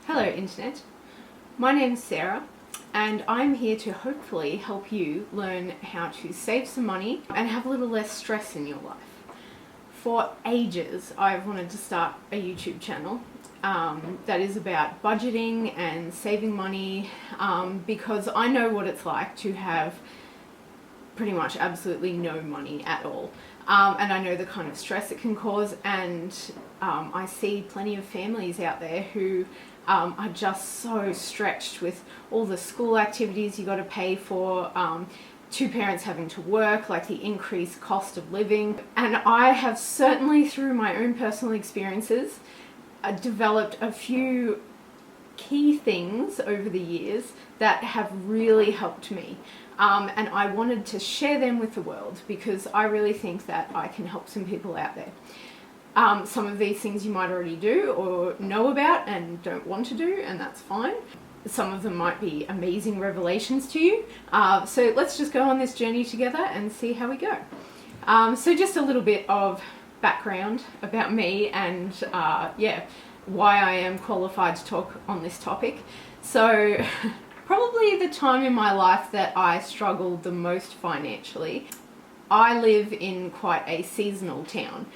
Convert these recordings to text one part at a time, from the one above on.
Hello Internet, my name's Sarah and I'm here to hopefully help you learn how to save some money and have a little less stress in your life. For ages I've wanted to start a YouTube channel that is about budgeting and saving money because I know what it's like to have pretty much absolutely no money at all. And I know the kind of stress it can cause, and I see plenty of families out there who are just so stretched with all the school activities you got to pay for, two parents having to work, like the increased cost of living. And I have certainly, through my own personal experiences, developed a few key things over the years that have really helped me. And I wanted to share them with the world because I really think that I can help some people out there. Some of these things you might already do or know about and don't want to do, and that's fine. Some of them might be amazing revelations to you. So let's just go on this journey together and see how we go. So just a little bit of background about me and why I am qualified to talk on this topic. So probably the time in my life that I struggled the most financially. I live in quite a seasonal town.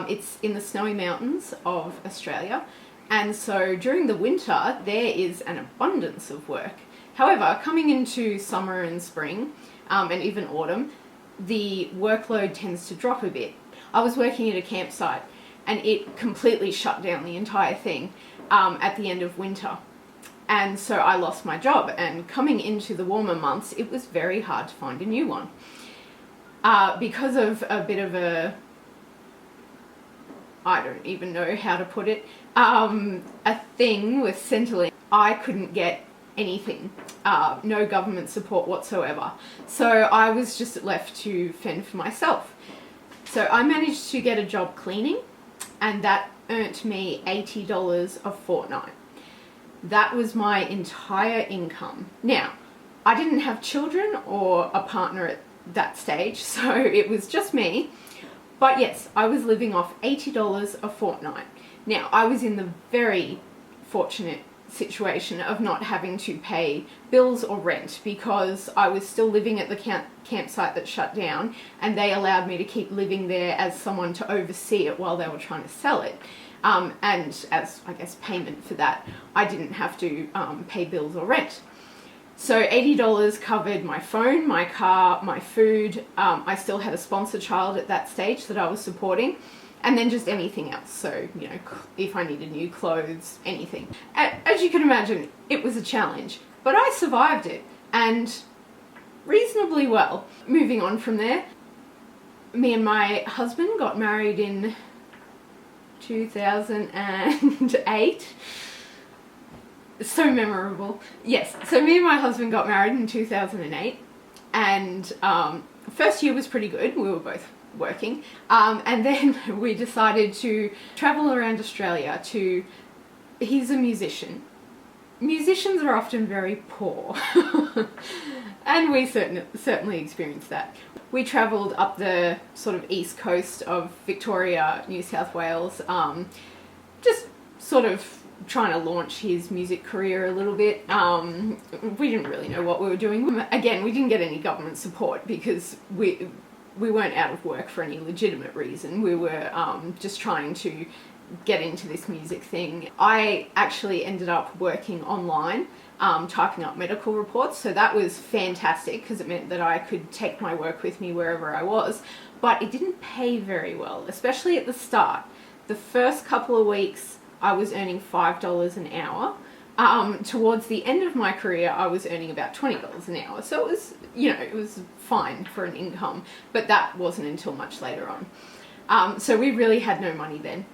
It's in the snowy mountains of Australia, and so during the winter there is an abundance of work. However, coming into summer and spring, and even autumn, the workload tends to drop a bit. I was working at a campsite and it completely shut down the entire thing at the end of winter. And so I lost my job, and coming into the warmer months it was very hard to find a new one. Because of a bit of a, I don't even know how to put it, a thing with Centrelink, I couldn't get anything, no government support whatsoever. So I was just left to fend for myself. So I managed to get a job cleaning, and that earned me $80 a fortnight. That was my entire income. Now, I didn't have children or a partner at that stage, so it was just me. But yes, I was living off $80 a fortnight. Now, I was in the very fortunate situation of not having to pay bills or rent because I was still living at the campsite that shut down, and they allowed me to keep living there as someone to oversee it while they were trying to sell it. And as, I guess, payment for that, I didn't have to pay bills or rent. So $80 covered my phone, my car, my food. I still had a sponsor child at that stage that I was supporting, and then just anything else. So, you know, if I needed new clothes, anything. As you can imagine, it was a challenge, but I survived it, and reasonably well. Moving on from there, me and my husband got married in 2008. So memorable. Yes, so me and my husband got married in 2008, and first year was pretty good. We were both working, and then we decided to travel around Australia to, he's a musician. Musicians are often very poor, and we certainly experienced that. We travelled up the sort of east coast of Victoria, New South Wales, just sort of trying to launch his music career a little bit. We didn't really know what we were doing. Again, we didn't get any government support because we weren't out of work for any legitimate reason. We were just trying to get into this music thing. I actually ended up working online, typing up medical reports, so that was fantastic because it meant that I could take my work with me wherever I was, but it didn't pay very well, especially at the start. The first couple of weeks I was earning $5 an hour. Towards the end of my career I was earning about $20 an hour, so it was, you know, it was fine for an income, but that wasn't until much later on. So we really had no money then.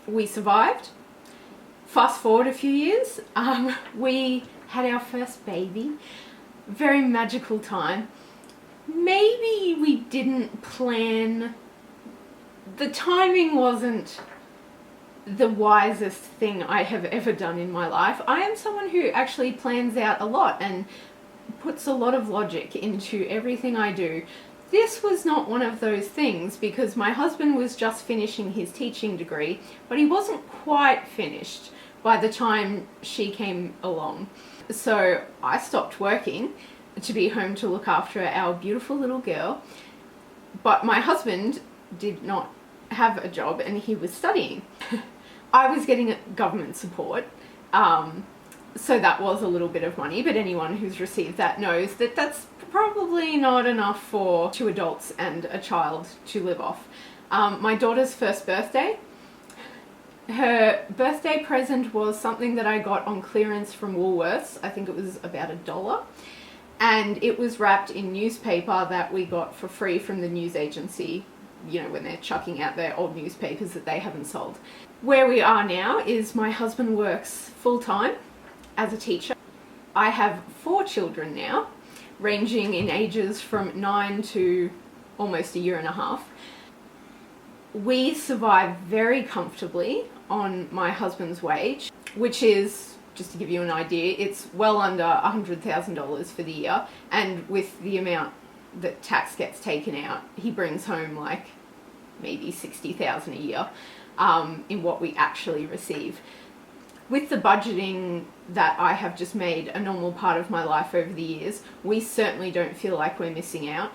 We survived. Fast forward a few years, we had our first baby. Very magical time. Maybe we didn't plan, the timing wasn't the wisest thing I have ever done in my life. I am someone who actually plans out a lot and puts a lot of logic into everything I do. This was not one of those things because my husband was just finishing his teaching degree, but he wasn't quite finished by the time she came along. So I stopped working to be home to look after our beautiful little girl, but my husband did not have a job and he was studying. I was getting government support, so that was a little bit of money, but anyone who's received that knows that that's probably not enough for 2 adults and a child to live off. My daughter's first birthday, her birthday present was something that I got on clearance from Woolworths. I think it was about $1. And it was wrapped in newspaper that we got for free from the news agency, you know, when they're chucking out their old newspapers that they haven't sold. Where we are now is my husband works full-time as a teacher. I have 4 children now, ranging in ages from 9 to almost a year and a half. We survive very comfortably on my husband's wage, which is, just to give you an idea, it's well under $100,000 for the year, and with the amount that tax gets taken out, he brings home like maybe $60,000 a year in what we actually receive. With the budgeting that I have just made a normal part of my life over the years, we certainly don't feel like we're missing out.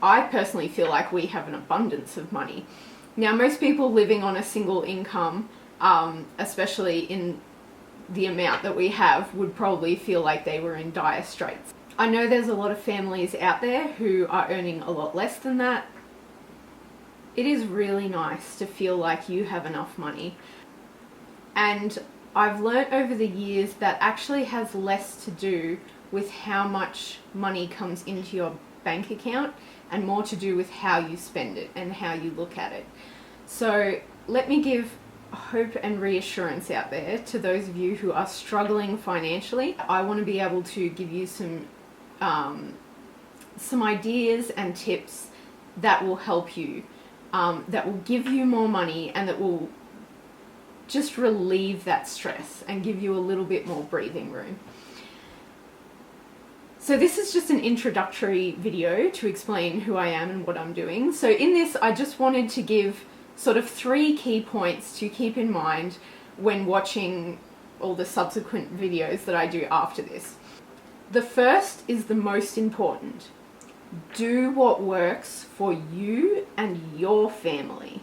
I personally feel like we have an abundance of money. Now, most people living on a single income, especially in the amount that we have, would probably feel like they were in dire straits. I know there's a lot of families out there who are earning a lot less than that. It is really nice to feel like you have enough money. And I've learnt over the years that actually has less to do with how much money comes into your bank account and more to do with how you spend it and how you look at it. So let me give hope and reassurance out there to those of you who are struggling financially. I want to be able to give you some ideas and tips that will help you, that will give you more money and that will just relieve that stress and give you a little bit more breathing room. So this is just an introductory video to explain who I am and what I'm doing. So in this, I just wanted to give sort of 3 key points to keep in mind when watching all the subsequent videos that I do after this. The first is the most important. Do what works for you and your family.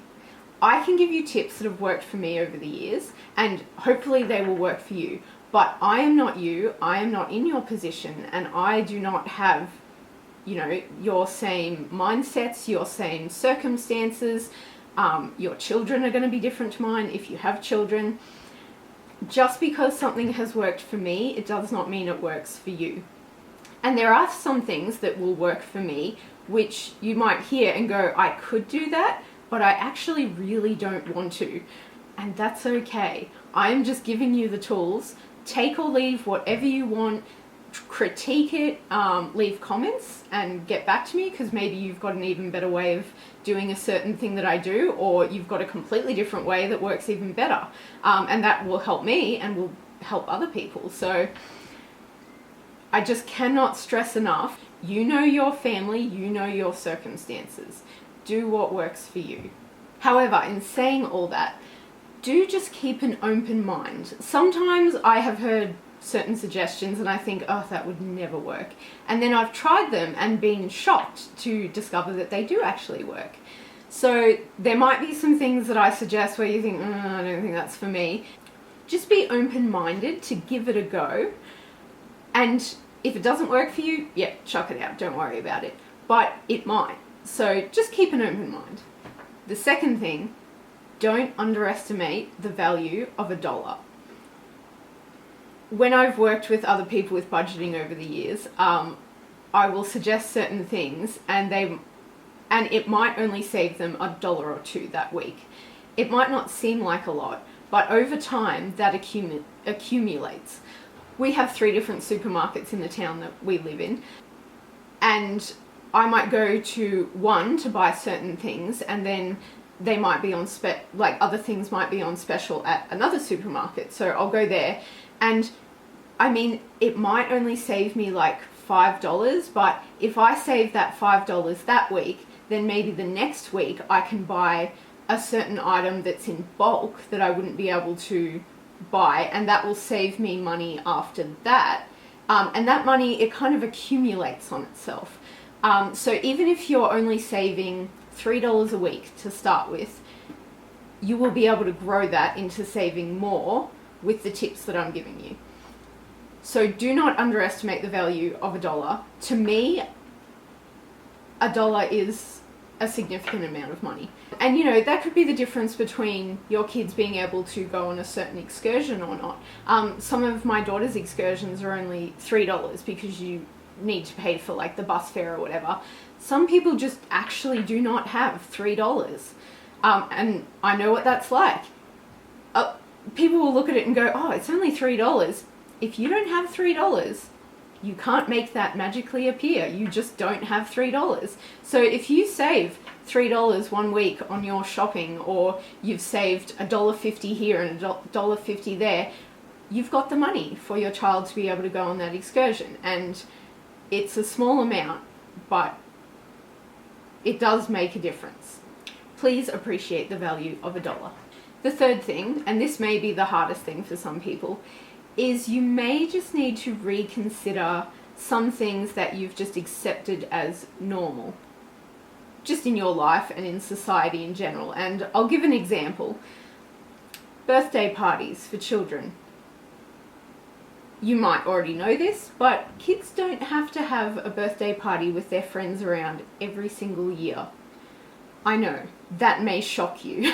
I can give you tips that have worked for me over the years, and hopefully they will work for you. But I am not you, I am not in your position, and I do not have, you know, your same mindsets, your same circumstances. Your children are going to be different to mine if you have children. Just because something has worked for me, it does not mean it works for you. And there are some things that will work for me, which you might hear and go, I could do that, but I actually really don't want to. And that's okay. I'm just giving you the tools. Take or leave whatever you want. Critique it, leave comments and get back to me, because maybe you've got an even better way of doing a certain thing that I do, or you've got a completely different way that works even better, and that will help me and will help other people. So I just cannot stress enough, you know your family, you know your circumstances. Do what works for you. However, in saying all that, do just keep an open mind. Sometimes I have heard certain suggestions and I think, oh, that would never work. And then I've tried them and been shocked to discover that they do actually work. So there might be some things that I suggest where you think, I don't think that's for me. Just be open-minded to give it a go. And if it doesn't work for you, yeah, chuck it out, don't worry about it. But it might. So just keep an open mind. The second thing, don't underestimate the value of $1. When I've worked with other people with budgeting over the years, I will suggest certain things and it might only save them $1 or $2 that week. It might not seem like a lot, but over time that accumulates. We have 3 different supermarkets in the town that we live in, and I might go to one to buy certain things, and then they might be on other things might be on special at another supermarket. So I'll go there, and I mean, it might only save me like $5, but if I save that $5 that week, then maybe the next week I can buy a certain item that's in bulk that I wouldn't be able to buy, and that will save me money after that. And that money, it kind of accumulates on itself. So even if you're only saving $3 a week to start with, you will be able to grow that into saving more with the tips that I'm giving you. So do not underestimate the value of $1. To me, $1 is a significant amount of money. And you know, that could be the difference between your kids being able to go on a certain excursion or not. Some of my daughter's excursions are only $3 because you need to pay for like the bus fare or whatever. Some people just actually do not have $3. And I know what that's like. People will look at it and go, oh, it's only $3. If you don't have $3, you can't make that magically appear. You just don't have $3. So if you save $3 one week on your shopping, or you've saved $1.50 here and $1.50 there, you've got the money for your child to be able to go on that excursion. And it's a small amount, but it does make a difference. Please appreciate the value of $1. The third thing, and this may be the hardest thing for some people, is you may just need to reconsider some things that you've just accepted as normal, just in your life and in society in general. And I'll give an example. Birthday parties for children. You might already know this, but kids don't have to have a birthday party with their friends around every single year. I know, that may shock you,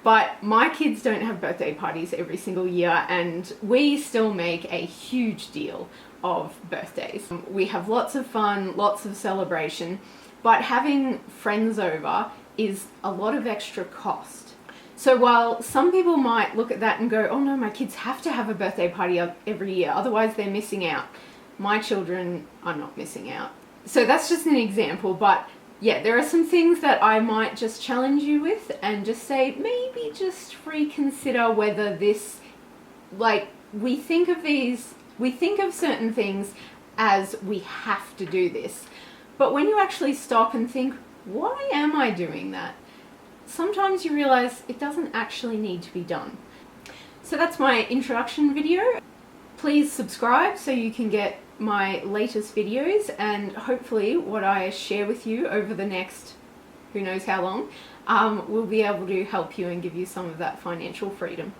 but my kids don't have birthday parties every single year, and we still make a huge deal of birthdays. We have lots of fun, lots of celebration, but having friends over is a lot of extra cost. So while some people might look at that and go, oh no, my kids have to have a birthday party every year, otherwise they're missing out. My children are not missing out. So that's just an example, but yeah, there are some things that I might just challenge you with and just say, maybe just reconsider whether this, like, we think of certain things as we have to do this. But when you actually stop and think, why am I doing that? Sometimes you realize it doesn't actually need to be done. So that's my introduction video. Please subscribe so you can get my latest videos, and hopefully what I share with you over the next who knows how long will be able to help you and give you some of that financial freedom.